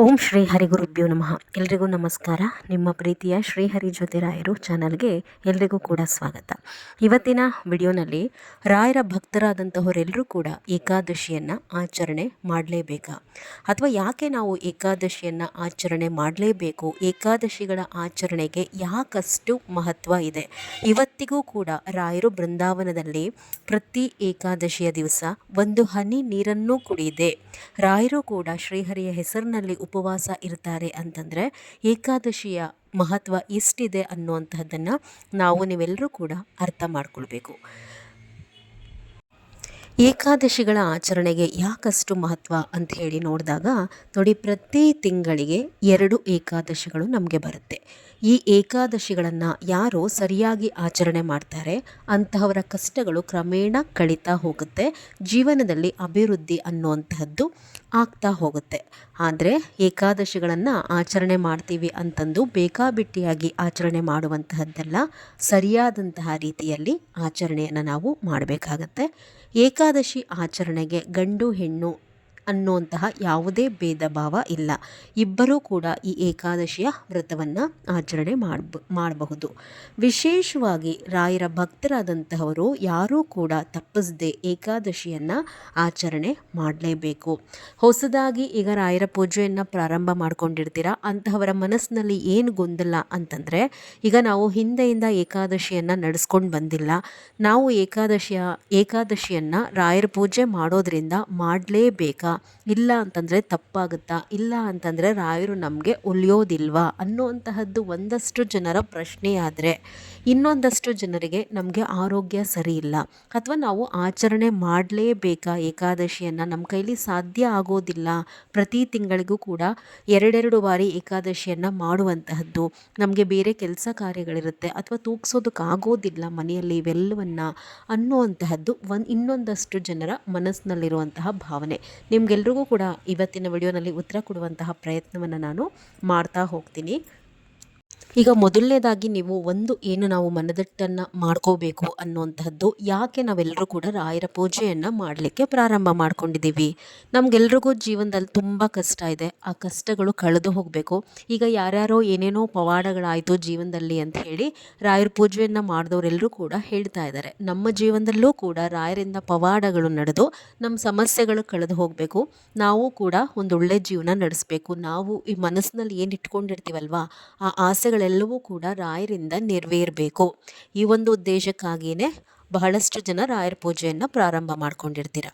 ಓಂ ಶ್ರೀ ಹರಿ ಗುರುಭ್ಯೋ ನಮಃ. ಎಲ್ರಿಗೂ ನಮಸ್ಕಾರ. ನಿಮ್ಮ ಪ್ರೀತಿಯ ಶ್ರೀಹರಿ ಜ್ಯೋತಿರಾಯರು ಚಾನಲ್ಗೆ ಎಲ್ರಿಗೂ ಕೂಡ ಸ್ವಾಗತ. ಇವತ್ತಿನ ವಿಡಿಯೋನಲ್ಲಿ ರಾಯರ ಭಕ್ತರಾದಂತಹವರೆಲ್ಲರೂ ಕೂಡ ಏಕಾದಶಿಯನ್ನು ಆಚರಣೆ ಮಾಡಲೇಬೇಕಾ, ಅಥವಾ ಯಾಕೆ ನಾವು ಏಕಾದಶಿಯನ್ನು ಆಚರಣೆ ಮಾಡಲೇಬೇಕು, ಏಕಾದಶಿಗಳ ಆಚರಣೆಗೆ ಯಾಕಷ್ಟು ಮಹತ್ವ ಇದೆ. ಇವತ್ತಿಗೂ ಕೂಡ ರಾಯರು ಬೃಂದಾವನದಲ್ಲಿ ಪ್ರತಿ ಏಕಾದಶಿಯ ದಿವಸ ಒಂದು ಹನಿ ನೀರನ್ನು ಕುಡಿಯದೆ ರಾಯರು ಕೂಡ ಶ್ರೀಹರಿಯ ಹೆಸರಿನಲ್ಲಿ ಉಪವಾಸ ಇರ್ತಾರೆ ಅಂತಂದರೆ ಏಕಾದಶಿಯ ಮಹತ್ವ ಎಷ್ಟಿದೆ ಅನ್ನುವಂತಹದ್ದನ್ನು ನೀವೆಲ್ಲರೂ ಕೂಡ ಅರ್ಥ ಮಾಡ್ಕೊಳ್ಬೇಕು. ಏಕಾದಶಿಗಳ ಆಚರಣೆಗೆ ಯಾಕಷ್ಟು ಮಹತ್ವ ಅಂತ ಹೇಳಿ ನೋಡಿದಾಗ ನೋಡಿ, ಪ್ರತಿ ತಿಂಗಳಿಗೆ 2 ಏಕಾದಶಿಗಳು ನಮಗೆ ಬರುತ್ತೆ. ಈ ಏಕಾದಶಿಗಳನ್ನು ಯಾರು ಸರಿಯಾಗಿ ಆಚರಣೆ ಮಾಡ್ತಾರೆ ಅಂತಹವರ ಕಷ್ಟಗಳು ಕ್ರಮೇಣ ಕಳೀತಾ ಹೋಗುತ್ತೆ, ಜೀವನದಲ್ಲಿ ಅಭಿವೃದ್ಧಿ ಅನ್ನುವಂತಹದ್ದು ಆಗ್ತಾ ಹೋಗುತ್ತೆ. ಆದರೆ ಏಕಾದಶಿಗಳನ್ನು ಆಚರಣೆ ಮಾಡ್ತೀವಿ ಅಂತಂದು ಬೇಕಾಬಿಟ್ಟಿಯಾಗಿ ಆಚರಣೆ ಮಾಡುವಂತಹದ್ದೆಲ್ಲ, ಸರಿಯಾದಂತಹ ರೀತಿಯಲ್ಲಿ ಆಚರಣೆಯನ್ನು ನಾವು ಮಾಡಬೇಕಾಗತ್ತೆ. ಏಕಾದಶಿ ಆಚರಣೆಗೆ ಗಂಡು ಹೆಣ್ಣು ಅನ್ನುವಂತಹ ಯಾವುದೇ ಭೇದ ಭಾವ ಇಲ್ಲ. ಇಬ್ಬರೂ ಕೂಡ ಈ ಏಕಾದಶಿಯ ವ್ರತವನ್ನು ಆಚರಣೆ ಮಾಡಬಹುದು. ವಿಶೇಷವಾಗಿ ರಾಯರ ಭಕ್ತರಾದಂತಹವರು ಯಾರೂ ಕೂಡ ತಪ್ಪಿಸದೆ ಏಕಾದಶಿಯನ್ನು ಆಚರಣೆ ಮಾಡಲೇಬೇಕು. ಹೊಸದಾಗಿ ಈಗ ರಾಯರ ಪೂಜೆಯನ್ನು ಪ್ರಾರಂಭ ಮಾಡ್ಕೊಂಡಿರ್ತೀರಾ ಅಂತಹವರ ಮನಸ್ಸಿನಲ್ಲಿ ಏನು ಗೊಂದಲ ಅಂತಂದರೆ, ಈಗ ನಾವು ಹಿಂದೆಯಿಂದ ಏಕಾದಶಿಯನ್ನು ನಡೆಸ್ಕೊಂಡು ಬಂದಿಲ್ಲ, ನಾವು ಏಕಾದಶಿಯನ್ನು ರಾಯರ ಪೂಜೆ ಮಾಡೋದ್ರಿಂದ ಮಾಡಲೇಬೇಕಾ, ಇಲ್ಲ ಅಂತಂದರೆ ತಪ್ಪಾಗುತ್ತಾ, ಇಲ್ಲ ಅಂತಂದರೆ ರಾಯರು ನಮಗೆ ಒಲಿಯೋದಿಲ್ವಾ ಅನ್ನುವಂತಹದ್ದು ಒಂದಷ್ಟು ಜನರ ಪ್ರಶ್ನೆಯಾದರೆ, ಇನ್ನೊಂದಷ್ಟು ಜನರಿಗೆ ನಮಗೆ ಆರೋಗ್ಯ ಸರಿ ಇಲ್ಲ, ಅಥವಾ ನಾವು ಆಚರಣೆ ಮಾಡಲೇಬೇಕಾ ಏಕಾದಶಿಯನ್ನು, ನಮ್ಮ ಕೈಲಿ ಸಾಧ್ಯ ಆಗೋದಿಲ್ಲ, ಪ್ರತಿ ತಿಂಗಳಿಗೂ ಕೂಡ 2 ಬಾರಿ ಏಕಾದಶಿಯನ್ನು ಮಾಡುವಂತಹದ್ದು, ನಮಗೆ ಬೇರೆ ಕೆಲಸ ಕಾರ್ಯಗಳಿರುತ್ತೆ, ಅಥವಾ ತೂಗಿಸೋದಕ್ಕಾಗೋದಿಲ್ಲ ಮನೆಯಲ್ಲಿ ಇವೆಲ್ಲವನ್ನು ಅನ್ನುವಂತಹದ್ದು ಇನ್ನೊಂದಷ್ಟು ಜನರ ಮನಸ್ಸಿನಲ್ಲಿರುವಂತಹ ಭಾವನೆ. ನಿಮಗೆಲ್ರಿಗೂ ಕೂಡ ಇವತ್ತಿನ ವಿಡಿಯೋನಲ್ಲಿ ಉತ್ತರ ಕೊಡುವಂತಹ ಪ್ರಯತ್ನವನ್ನು ನಾನು ಮಾಡ್ತಾ ಹೋಗ್ತೀನಿ. ಈಗ ಮೊದಲನೇದಾಗಿ ನಾವು ಮನದಟ್ಟನ್ನು ಮಾಡ್ಕೋಬೇಕು ಅನ್ನುವಂತಹದ್ದು, ಯಾಕೆ ನಾವೆಲ್ಲರೂ ಕೂಡ ರಾಯರ ಪೂಜೆಯನ್ನು ಮಾಡಲಿಕ್ಕೆ ಪ್ರಾರಂಭ ಮಾಡ್ಕೊಂಡಿದ್ದೀವಿ. ನಮಗೆಲ್ರಿಗೂ ಜೀವನದಲ್ಲಿ ತುಂಬ ಕಷ್ಟ ಇದೆ, ಆ ಕಷ್ಟಗಳು ಕಳೆದು ಹೋಗಬೇಕು. ಈಗ ಯಾರ್ಯಾರೋ ಏನೇನೋ ಪವಾಡಗಳಾಯಿತು ಜೀವನದಲ್ಲಿ ಅಂತ ಹೇಳಿ ರಾಯರ ಪೂಜೆಯನ್ನು ಮಾಡಿದವರೆಲ್ಲರೂ ಕೂಡ ಹೇಳ್ತಾ ಇದ್ದಾರೆ. ನಮ್ಮ ಜೀವನದಲ್ಲೂ ಕೂಡ ರಾಯರಿಂದ ಪವಾಡಗಳು ನಡೆದು ನಮ್ಮ ಸಮಸ್ಯೆಗಳು ಕಳೆದು ಹೋಗಬೇಕು, ನಾವು ಕೂಡ ಒಂದು ಒಳ್ಳೆ ಜೀವನ ನಡೆಸಬೇಕು, ನಾವು ಈ ಮನಸ್ಸಿನಲ್ಲಿ ಏನು ಇಟ್ಕೊಂಡಿರ್ತೀವಲ್ವಾ ಆ ಆಸೆಗಳೆಲ್ಲವೂ ಕೂಡ ರಾಯರಿಂದ ನೆರವೇರಬೇಕು. ಈ ಒಂದು ಉದ್ದೇಶಕ್ಕಾಗಿಯೇ ಬಹಳಷ್ಟು ಜನ ರಾಯರ ಪೂಜೆಯನ್ನು ಪ್ರಾರಂಭ ಮಾಡ್ಕೊಂಡಿರ್ತೀರ.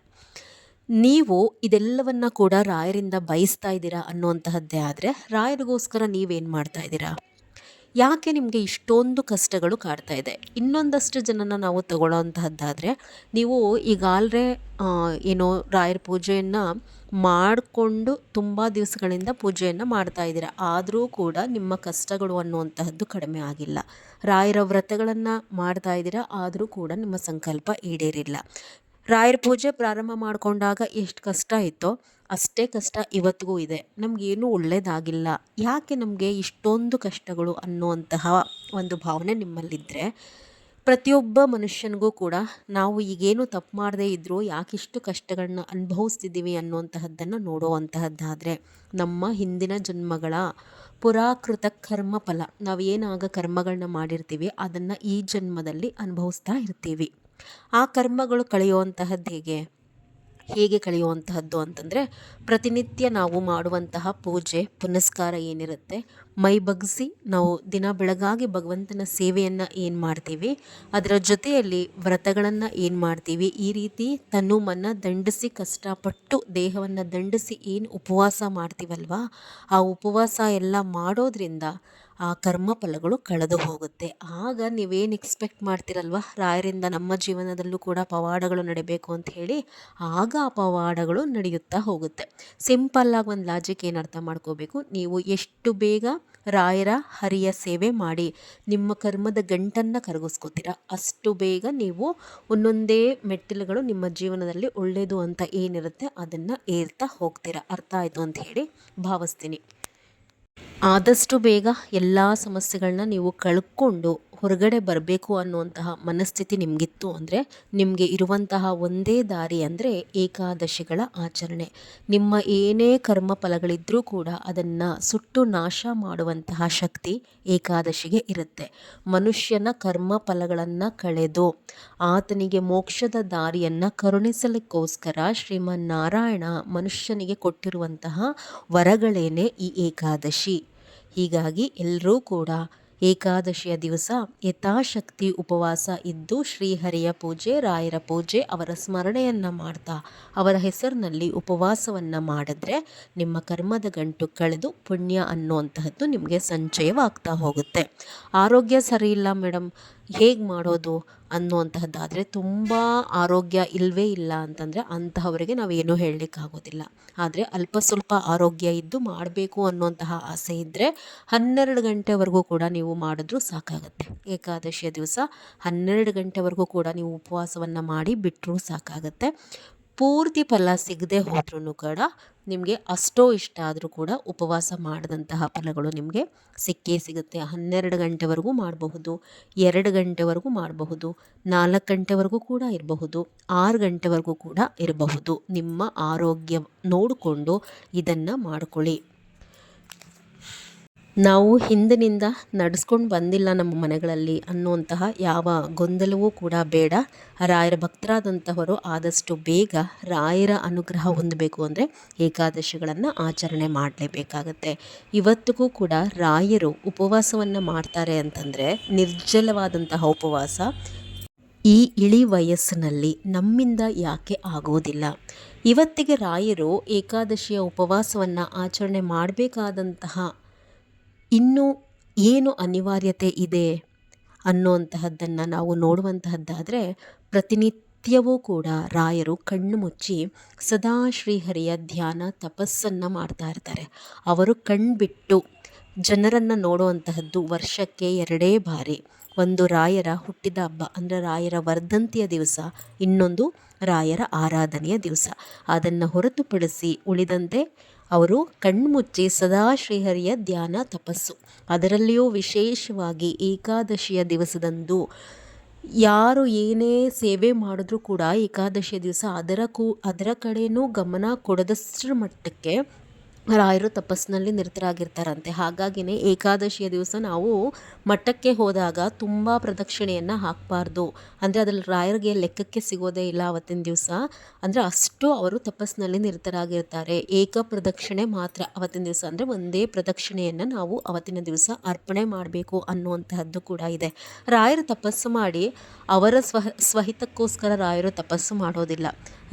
ನೀವು ಇದೆಲ್ಲವನ್ನ ಕೂಡ ರಾಯರಿಂದ ಬಯಸ್ತಾ ಇದ್ದೀರಾ ಅನ್ನುವಂತಹದ್ದೇ ಆದರೆ, ರಾಯರಿಗೋಸ್ಕರ ನೀವೇನು ಮಾಡ್ತಾ ಇದ್ದೀರಾ? ಯಾಕೆ ನಿಮಗೆ ಇಷ್ಟೊಂದು ಕಷ್ಟಗಳು ಕಾಡ್ತಾ ಇದೆ? ಇನ್ನೊಂದಷ್ಟು ಜನನ ನಾವು ತಗೊಳ್ಳೋವಂತಹದ್ದಾದರೆ, ನೀವು ಈಗಾಗಲೇ ಏನೋ ರಾಯರ ಪೂಜೆಯನ್ನು ಮಾಡಿಕೊಂಡು ತುಂಬ ದಿವಸಗಳಿಂದ ಪೂಜೆಯನ್ನು ಮಾಡ್ತಾ ಇದ್ದೀರಾ, ಆದರೂ ಕೂಡ ನಿಮ್ಮ ಕಷ್ಟಗಳು ಅನ್ನುವಂತಹದ್ದು ಕಡಿಮೆ ಆಗಿಲ್ಲ. ರಾಯರ ವ್ರತಗಳನ್ನು ಮಾಡ್ತಾ ಇದ್ದೀರಾ, ಆದರೂ ಕೂಡ ನಿಮ್ಮ ಸಂಕಲ್ಪ ಈಡೇರಿಲ್ಲ. ರಾಯರ ಪೂಜೆ ಪ್ರಾರಂಭ ಮಾಡಿಕೊಂಡಾಗ ಎಷ್ಟು ಕಷ್ಟ ಇತ್ತೋ ಅಷ್ಟೇ ಕಷ್ಟ ಇವತ್ತಿಗೂ ಇದೆ, ನಮಗೇನು ಒಳ್ಳೆಯದಾಗಿಲ್ಲ, ಯಾಕೆ ನಮಗೆ ಇಷ್ಟೊಂದು ಕಷ್ಟಗಳು ಅನ್ನುವಂತಹ ಒಂದು ಭಾವನೆ ನಿಮ್ಮಲ್ಲಿದ್ದರೆ, ಪ್ರತಿಯೊಬ್ಬ ಮನುಷ್ಯನಿಗೂ ಕೂಡ ನಾವು ಈಗೇನು ತಪ್ಪು ಮಾಡದೇ ಇದ್ದರೂ ಯಾಕಿಷ್ಟು ಕಷ್ಟಗಳನ್ನ ಅನುಭವಿಸ್ತಿದ್ದೀವಿ ಅನ್ನುವಂತಹದ್ದನ್ನು ನೋಡುವಂತಹದ್ದಾದರೆ, ನಮ್ಮ ಹಿಂದಿನ ಜನ್ಮಗಳ ಪುರಾಕೃತ ಕರ್ಮ ಫಲ, ನಾವು ಏನಾಗ ಕರ್ಮಗಳನ್ನ ಮಾಡಿರ್ತೀವಿ ಅದನ್ನು ಈ ಜನ್ಮದಲ್ಲಿ ಅನುಭವಿಸ್ತಾ ಇರ್ತೀವಿ. ಆ ಕರ್ಮಗಳು ಕಳೆಯುವಂತಹದ್ದು ಹೇಗೆ ಕಳೆಯುವಂತಹದ್ದು ಅಂತಂದರೆ, ಪ್ರತಿನಿತ್ಯ ನಾವು ಮಾಡುವಂತಹ ಪೂಜೆ ಪುನಸ್ಕಾರ ಏನಿರುತ್ತೆ, ಮೈ ಬಗ್ಗಿಸಿ ನಾವು ದಿನ ಬೆಳಗಾಗಿ ಭಗವಂತನ ಸೇವೆಯನ್ನು ಏನು ಮಾಡ್ತೀವಿ, ಅದರ ಜೊತೆಯಲ್ಲಿ ವ್ರತಗಳನ್ನು ಏನು ಮಾಡ್ತೀವಿ, ಈ ರೀತಿ ತನ್ನ ಮನ ದಂಡಿಸಿ ಕಷ್ಟಪಟ್ಟು ದೇಹವನ್ನು ದಂಡಿಸಿ ಏನು ಉಪವಾಸ ಮಾಡ್ತೀವಲ್ವಾ, ಆ ಉಪವಾಸ ಎಲ್ಲ ಮಾಡೋದ್ರಿಂದ ಆ ಕರ್ಮ ಫಲಗಳು ಕಳೆದು ಹೋಗುತ್ತೆ. ಆಗ ನೀವೇನು ಎಕ್ಸ್ಪೆಕ್ಟ್ ಮಾಡ್ತಿರಲ್ವ, ರಾಯರಿಂದ ನಮ್ಮ ಜೀವನದಲ್ಲೂ ಕೂಡ ಪವಾಡಗಳು ನಡಿಬೇಕು ಅಂತ ಹೇಳಿ, ಆಗ ಆ ಪವಾಡಗಳು ನಡೆಯುತ್ತಾ ಹೋಗುತ್ತೆ. ಸಿಂಪಲ್ಲಾಗಿ ಒಂದು ಲಾಜಿಕ್ ಏನು ಅರ್ಥ ಮಾಡ್ಕೋಬೇಕು, ನೀವು ಎಷ್ಟು ಬೇಗ ರಾಯರ ಹರಿಯ ಸೇವೆ ಮಾಡಿ ನಿಮ್ಮ ಕರ್ಮದ ಗಂಟನ್ನು ಕರಗಿಸ್ಕೋತೀರ, ಅಷ್ಟು ಬೇಗ ನೀವು ಒಂದೊಂದೇ ಮೆಟ್ಟಿಲುಗಳು ನಿಮ್ಮ ಜೀವನದಲ್ಲಿ ಒಳ್ಳೆಯದು ಅಂತ ಏನಿರುತ್ತೆ ಅದನ್ನು ಏರ್ತಾ ಹೋಗ್ತೀರ. ಅರ್ಥ ಆಯಿತು ಅಂತ ಹೇಳಿ ಭಾವಿಸ್ತೀನಿ. ಆದಷ್ಟು ಬೇಗ ಎಲ್ಲ ಸಮಸ್ಯೆಗಳನ್ನ ನೀವು ಕಳ್ಕೊಂಡು ಹೊರಗಡೆ ಬರಬೇಕು ಅನ್ನುವಂತಹ ಮನಸ್ಥಿತಿ ನಿಮಗಿತ್ತು ಅಂದರೆ ನಿಮಗೆ ಇರುವಂತಹ ಒಂದೇ ದಾರಿ ಅಂದರೆ ಏಕಾದಶಿಗಳ ಆಚರಣೆ. ನಿಮ್ಮ ಏನೇ ಕರ್ಮ ಫಲಗಳಿದ್ದರೂ ಕೂಡ ಅದನ್ನು ಸುಟ್ಟು ನಾಶ ಮಾಡುವಂತಹ ಶಕ್ತಿ ಏಕಾದಶಿಗೆ ಇರುತ್ತೆ. ಮನುಷ್ಯನ ಕರ್ಮ ಫಲಗಳನ್ನು ಕಳೆದು ಆತನಿಗೆ ಮೋಕ್ಷದ ದಾರಿಯನ್ನು ಕರುಣಿಸಲಿಕ್ಕೋಸ್ಕರ ಶ್ರೀಮನ್ನಾರಾಯಣ ಮನುಷ್ಯನಿಗೆ ಕೊಟ್ಟಿರುವಂತಹ ವರಗಳೇನೆ ಈ ಏಕಾದಶಿ. ಹೀಗಾಗಿ ಎಲ್ಲರೂ ಕೂಡ ಏಕಾದಶಿಯ ದಿವಸ ಯಥಾಶಕ್ತಿ ಉಪವಾಸ ಇದ್ದು ಶ್ರೀಹರಿಯ ಪೂಜೆ, ರಾಯರ ಪೂಜೆ, ಅವರ ಸ್ಮರಣೆಯನ್ನು ಮಾಡ್ತಾ ಅವರ ಹೆಸರಿನಲ್ಲಿ ಉಪವಾಸವನ್ನು ಮಾಡಿದ್ರೆ ನಿಮ್ಮ ಕರ್ಮದ ಗಂಟು ಕಳೆದು ಪುಣ್ಯ ಅನ್ನುವಂತಹದ್ದು ನಿಮಗೆ ಸಂಚಯವಾಗ್ತಾ ಹೋಗುತ್ತೆ. ಆರೋಗ್ಯ ಸರಿ ಇಲ್ಲ ಮೇಡಮ್, ಹೇಗೆ ಮಾಡೋದು ಅನ್ನುವಂತಹದ್ದಾದರೆ, ತುಂಬ ಆರೋಗ್ಯ ಇಲ್ಲವೇ ಇಲ್ಲ ಅಂತಂದರೆ ಅಂತಹವರಿಗೆ ನಾವೇನು ಹೇಳಲಿಕ್ಕಾಗೋದಿಲ್ಲ. ಆದರೆ ಅಲ್ಪ ಸ್ವಲ್ಪ ಆರೋಗ್ಯ ಇದ್ದು ಮಾಡಬೇಕು ಅನ್ನುವಂತಹ ಆಸೆ ಇದ್ದರೆ 12 ಗಂಟೆವರೆಗೂ ಕೂಡ ನೀವು ಮಾಡಿದ್ರೂ ಸಾಕಾಗುತ್ತೆ. ಏಕಾದಶಿಯ ದಿವಸ 12 ಗಂಟೆವರೆಗೂ ಕೂಡ ನೀವು ಉಪವಾಸವನ್ನು ಮಾಡಿ ಬಿಟ್ಟರೂ ಸಾಕಾಗುತ್ತೆ. ಪೂರ್ತಿ ಫಲ ಸಿಗದೆ ಹೋದ್ರೂ ಕೂಡ ನಿಮಗೆ ಅಷ್ಟೋ ಇಷ್ಟ ಆದರೂ ಕೂಡ ಉಪವಾಸ ಮಾಡಿದಂತಹ ಫಲಗಳು ನಿಮಗೆ ಸಿಕ್ಕೇ ಸಿಗುತ್ತೆ. 12 ಗಂಟೆವರೆಗೂ ಮಾಡಬಹುದು, 2 ಗಂಟೆವರೆಗೂ ಮಾಡಬಹುದು, 4 ಗಂಟೆವರೆಗೂ ಕೂಡ ಇರಬಹುದು, 6 ಗಂಟೆವರೆಗೂ ಕೂಡ ಇರಬಹುದು. ನಿಮ್ಮ ಆರೋಗ್ಯ ನೋಡಿಕೊಂಡು ಇದನ್ನು ಮಾಡ್ಕೊಳ್ಳಿ. ನಾವು ಹಿಂದಿನಿಂದ ನಡೆಸ್ಕೊಂಡು ಬಂದಿಲ್ಲ ನಮ್ಮ ಮನೆಗಳಲ್ಲಿ ಅನ್ನುವಂತಹ ಯಾವ ಗೊಂದಲವೂ ಕೂಡ ಬೇಡ. ರಾಯರ ಭಕ್ತರಾದಂಥವರು ಆದಷ್ಟು ಬೇಗ ರಾಯರ ಅನುಗ್ರಹ ಹೊಂದಬೇಕು ಅಂದರೆ ಏಕಾದಶಿಗಳನ್ನು ಆಚರಣೆ ಮಾಡಲೇಬೇಕಾಗತ್ತೆ. ಇವತ್ತಿಗೂ ಕೂಡ ರಾಯರು ಉಪವಾಸವನ್ನು ಮಾಡ್ತಾರೆ ಅಂತಂದರೆ ನಿರ್ಜಲವಾದಂತಹ ಉಪವಾಸ ಈ ಇಳಿ ವಯಸ್ಸಿನಲ್ಲಿ ನಮ್ಮಿಂದ ಯಾಕೆ ಆಗೋದಿಲ್ಲ? ಇವತ್ತಿಗೆ ರಾಯರು ಏಕಾದಶಿಯ ಉಪವಾಸವನ್ನು ಆಚರಣೆ ಮಾಡಬೇಕಾದಂತಹ ಇನ್ನೂ ಏನು ಅನಿವಾರ್ಯತೆ ಇದೆ ಅನ್ನುವಂತಹದ್ದನ್ನು ನಾವು ನೋಡುವಂತಹದ್ದಾದರೆ, ಪ್ರತಿನಿತ್ಯವೂ ಕೂಡ ರಾಯರು ಕಣ್ಣು ಮುಚ್ಚಿ ಸದಾ ಶ್ರೀಹರಿಯ ಧ್ಯಾನ ತಪಸ್ಸನ್ನು ಮಾಡ್ತಾ ಇರ್ತಾರೆ. ಅವರು ಕಣ್ಬಿಟ್ಟು ಜನರನ್ನು ನೋಡುವಂತಹದ್ದು ವರ್ಷಕ್ಕೆ 2 ಬಾರಿ. ಒಂದು ರಾಯರ ಹುಟ್ಟಿದ ಹಬ್ಬ ಅಂದರೆ ರಾಯರ ವರ್ಧಂತಿಯ ದಿವಸ, ಇನ್ನೊಂದು ರಾಯರ ಆರಾಧನೆಯ ದಿವಸ. ಅದನ್ನು ಹೊರತುಪಡಿಸಿ ಉಳಿದಂತೆ ಅವರು ಕಣ್ಮುಚ್ಚಿ ಸದಾ ಶ್ರೀಹರಿಯ ಧ್ಯಾನ ತಪಸ್ಸು. ಅದರಲ್ಲಿಯೂ ವಿಶೇಷವಾಗಿ ಏಕಾದಶಿಯ ದಿವಸದಂದು ಯಾರು ಏನೇ ಸೇವೆ ಮಾಡಿದ್ರೂ ಕೂಡ ಏಕಾದಶಿಯ ದಿವಸ ಅದರ ಕಡೆಯೂ ಗಮನ ಕೊಡದಷ್ಟರ ಮಟ್ಟಕ್ಕೆ ರಾಯರು ತಪಸ್ಸಿನಲ್ಲಿ ನಿರತರಾಗಿರ್ತಾರಂತೆ. ಹಾಗಾಗಿನೇ ಏಕಾದಶಿಯ ದಿವಸ ನಾವು ಮಠಕ್ಕೆ ಹೋದಾಗ ತುಂಬ ಪ್ರದಕ್ಷಿಣೆಯನ್ನು ಹಾಕಬಾರ್ದು. ಅಂದರೆ ಅದ್ರಲ್ಲಿ ರಾಯರಿಗೆ ಲೆಕ್ಕಕ್ಕೆ ಸಿಗೋದೇ ಇಲ್ಲ ಅವತ್ತಿನ ದಿವಸ. ಅಂದರೆ ಅಷ್ಟು ಅವರು ತಪಸ್ಸಿನಲ್ಲಿ ನಿರತರಾಗಿರ್ತಾರೆ. ಏಕ ಪ್ರದಕ್ಷಿಣೆ ಮಾತ್ರ ಅವತ್ತಿನ ದಿವಸ, ಅಂದರೆ ಒಂದೇ ಪ್ರದಕ್ಷಿಣೆಯನ್ನು ನಾವು ಅವತ್ತಿನ ದಿವಸ ಅರ್ಪಣೆ ಮಾಡಬೇಕು ಅನ್ನುವಂತಹದ್ದು ಕೂಡ ಇದೆ. ರಾಯರು ತಪಸ್ಸು ಮಾಡಿ ಅವರ ಸ್ವಹಿತಕ್ಕೋಸ್ಕರ ರಾಯರು ತಪಸ್ಸು ಮಾಡೋದಿಲ್ಲ.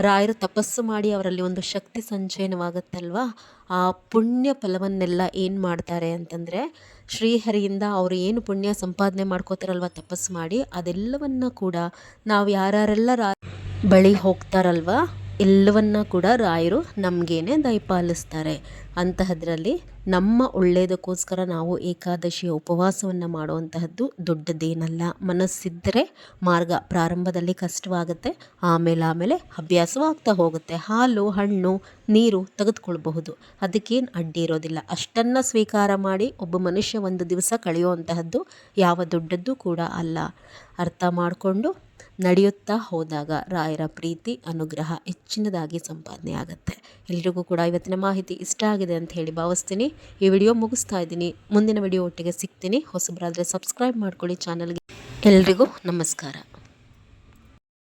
ರಾಯರು ತಪಸ್ಸು ಮಾಡಿ ಅವರಲ್ಲಿ ಒಂದು ಶಕ್ತಿ ಸಂಚಯನವಾಗುತ್ತಲ್ವ, ಆ ಪುಣ್ಯ ಫಲವನ್ನೆಲ್ಲ ಏನು ಮಾಡ್ತಾರೆ ಅಂತಂದರೆ, ಶ್ರೀಹರಿಯಿಂದ ಅವರು ಏನು ಪುಣ್ಯ ಸಂಪಾದನೆ ಮಾಡ್ಕೋತಾರಲ್ವ ತಪಸ್ಸು ಮಾಡಿ, ಅದೆಲ್ಲವನ್ನ ಕೂಡ ನಾವು ಯಾರೆಲ್ಲ ಬಳಿ ಹೋಗ್ತಾರಲ್ವ ಎಲ್ಲವನ್ನ ಕೂಡ ರಾಯರು ನಮಗೇನೆ ದಯಪಾಲಿಸ್ತಾರೆ. ಅಂತಹದ್ರಲ್ಲಿ ನಮ್ಮ ಒಳ್ಳೆಯದಕ್ಕೋಸ್ಕರ ನಾವು ಏಕಾದಶಿಯ ಉಪವಾಸವನ್ನು ಮಾಡುವಂತಹದ್ದು ದೊಡ್ಡದೇನಲ್ಲ. ಮನಸ್ಸಿದ್ದರೆ ಮಾರ್ಗ ಪ್ರಾರಂಭದಲ್ಲಿ ಕಷ್ಟವಾಗುತ್ತೆ, ಆಮೇಲೆ ಅಭ್ಯಾಸವಾಗ್ತಾ ಹೋಗುತ್ತೆ. ಹಾಲು ಹಣ್ಣು ನೀರು ತೆಗೆದುಕೊಳ್ಬಹುದು, ಅದಕ್ಕೇನು ಅಡ್ಡಿ ಇರೋದಿಲ್ಲ. ಅಷ್ಟನ್ನು ಸ್ವೀಕಾರ ಮಾಡಿ ಒಬ್ಬ ಮನುಷ್ಯ ಒಂದು ದಿವಸ ಕಳೆಯುವಂತಹದ್ದು ಯಾವ ದೊಡ್ಡದ್ದು ಕೂಡ ಅಲ್ಲ. ಅರ್ಥ ಮಾಡಿಕೊಂಡು ನಡೆಯುತ್ತಾ ಹೋದಾಗ ರಾಯರ ಪ್ರೀತಿ ಅನುಗ್ರಹ ಹೆಚ್ಚಿನದಾಗಿ ಸಂಪಾದನೆ ಆಗುತ್ತೆ. ಎಲ್ರಿಗೂ ಕೂಡ ಇವತ್ತಿನ ಮಾಹಿತಿ ಇಷ್ಟ ಆಗಿದೆ ಅಂತ ಹೇಳಿ ಭಾವಿಸ್ತೀನಿ. ಈ ವಿಡಿಯೋ ಮುಗಿಸ್ತಾ ಇದ್ದೀನಿ. ಮುಂದಿನ ವಿಡಿಯೋ ಒಟ್ಟಿಗೆ ಸಿಗ್ತೀನಿ. ಹೊಸಬರಾದರೆ ಸಬ್ಸ್ಕ್ರೈಬ್ ಮಾಡ್ಕೊಳ್ಳಿ ಚಾನಲ್ಗೆ. ಎಲ್ರಿಗೂ ನಮಸ್ಕಾರ.